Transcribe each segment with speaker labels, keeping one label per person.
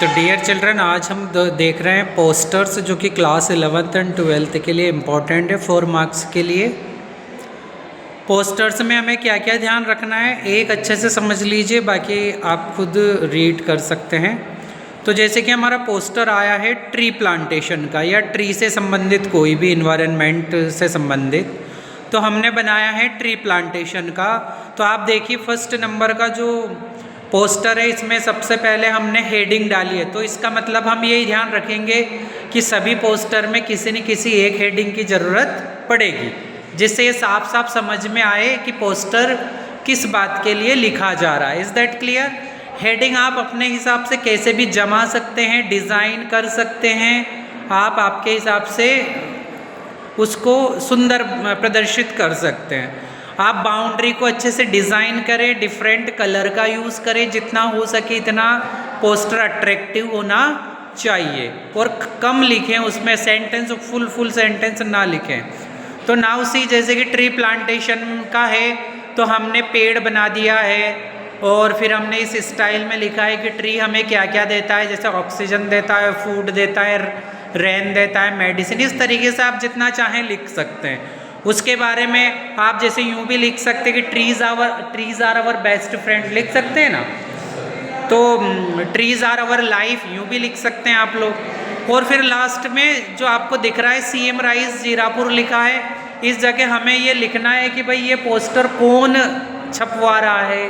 Speaker 1: तो dear children, आज हम देख रहे हैं पोस्टर्स जो कि क्लास 11th एंड 12th के लिए इम्पोर्टेंट है 4 मार्क्स के लिए। पोस्टर्स में हमें क्या क्या ध्यान रखना है, एक अच्छे से समझ लीजिए, बाकी आप खुद रीड कर सकते हैं। तो जैसे कि हमारा पोस्टर आया है ट्री प्लांटेशन का या ट्री से संबंधित कोई भी इन्वायरमेंट से संबंधित, तो हमने बनाया है ट्री प्लांटेशन का। तो आप देखिए फर्स्ट नंबर का जो पोस्टर है इसमें सबसे पहले हमने हेडिंग डाली है। तो इसका मतलब हम यही ध्यान रखेंगे कि सभी पोस्टर में किसी न किसी एक हेडिंग की ज़रूरत पड़ेगी, जिससे ये साफ साफ समझ में आए कि पोस्टर किस बात के लिए लिखा जा रहा है। Is that clear? हेडिंग आप अपने हिसाब से कैसे भी जमा सकते हैं, डिज़ाइन कर सकते हैं, आप आपके हिसाब से उसको सुंदर प्रदर्शित कर सकते हैं। आप बाउंड्री को अच्छे से डिज़ाइन करें, डिफरेंट कलर का यूज़ करें, जितना हो सके इतना पोस्टर अट्रैक्टिव होना चाहिए, और कम लिखें उसमें, सेंटेंस फुल सेंटेंस ना लिखें। तो नाउ सी, जैसे कि ट्री प्लांटेशन का है तो हमने पेड़ बना दिया है, और फिर हमने इस स्टाइल में लिखा है कि ट्री हमें क्या क्या देता है, जैसे ऑक्सीजन देता है, फूड देता है, रेन देता है, मेडिसिन। इस तरीके से आप जितना चाहें लिख सकते हैं। उसके बारे में आप जैसे यूँ भी लिख सकते हैं कि trees are our best friend, लिख सकते हैं ना। तो ट्रीज़ आर आवर लाइफ, यूँ भी लिख सकते हैं आप लोग। और फिर लास्ट में जो आपको दिख रहा है सीएम राइस जीरापुर लिखा है, इस जगह हमें ये लिखना है कि भाई ये पोस्टर कौन छपवा रहा है,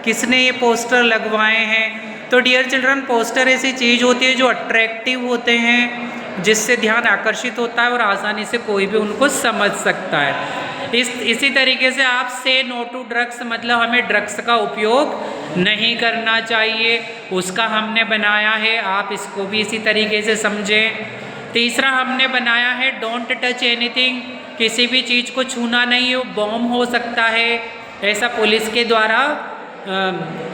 Speaker 1: किसने ये पोस्टर लगवाए हैं। तो डियर चिल्ड्रन, पोस्टर ऐसी चीज़ होती है जो अट्रैक्टिव होते हैं, जिससे ध्यान आकर्षित होता है और आसानी से कोई भी उनको समझ सकता है। इसी तरीके से आप से नो टू ड्रग्स, मतलब हमें ड्रग्स का उपयोग नहीं करना चाहिए, उसका हमने बनाया है, आप इसको भी इसी तरीके से समझें। तीसरा हमने बनाया है डोंट टच एनीथिंग, किसी भी चीज़ को छूना नहीं, हो बॉम्ब हो सकता है, ऐसा पुलिस के द्वारा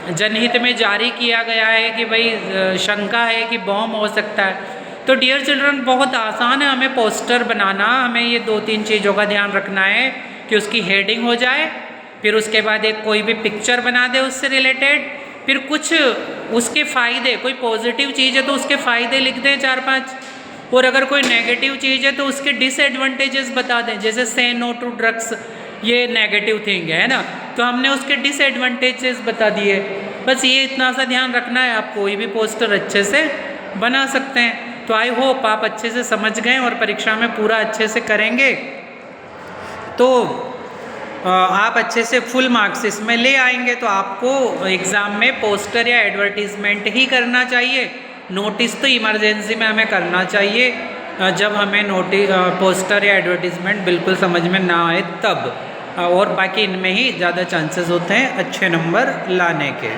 Speaker 1: जनहित में जारी किया गया है कि भाई शंका है कि बॉम्ब हो सकता है। तो डियर चिल्ड्रन, बहुत आसान है हमें पोस्टर बनाना। हमें ये 2-3 चीज़ों का ध्यान रखना है कि उसकी हेडिंग हो जाए, फिर उसके बाद एक कोई भी पिक्चर बना दे उससे रिलेटेड, फिर कुछ उसके फ़ायदे, कोई पॉजिटिव चीज़ है तो उसके फ़ायदे लिख दें 4-5, और अगर कोई नेगेटिव चीज़ है तो उसके डिसएडवांटेजेस बता दें। जैसे से नो टू ड्रग्स, ये नेगेटिव थिंग है ना, तो हमने उसके डिसएडवांटेजेस बता दिए। बस ये इतना सा ध्यान रखना है, आप कोई भी पोस्टर अच्छे से बना सकते हैं। तो आई होप आप अच्छे से समझ गए और परीक्षा में पूरा अच्छे से करेंगे, तो आप अच्छे से फुल मार्क्स इसमें ले आएंगे। तो आपको एग्ज़ाम में पोस्टर या एडवर्टीज़मेंट ही करना चाहिए, नोटिस तो इमरजेंसी में हमें करना चाहिए, जब हमें पोस्टर या एडवर्टीज़मेंट बिल्कुल समझ में ना आए तब, और बाकी इनमें ही ज़्यादा चांसेस होते हैं अच्छे नंबर लाने के।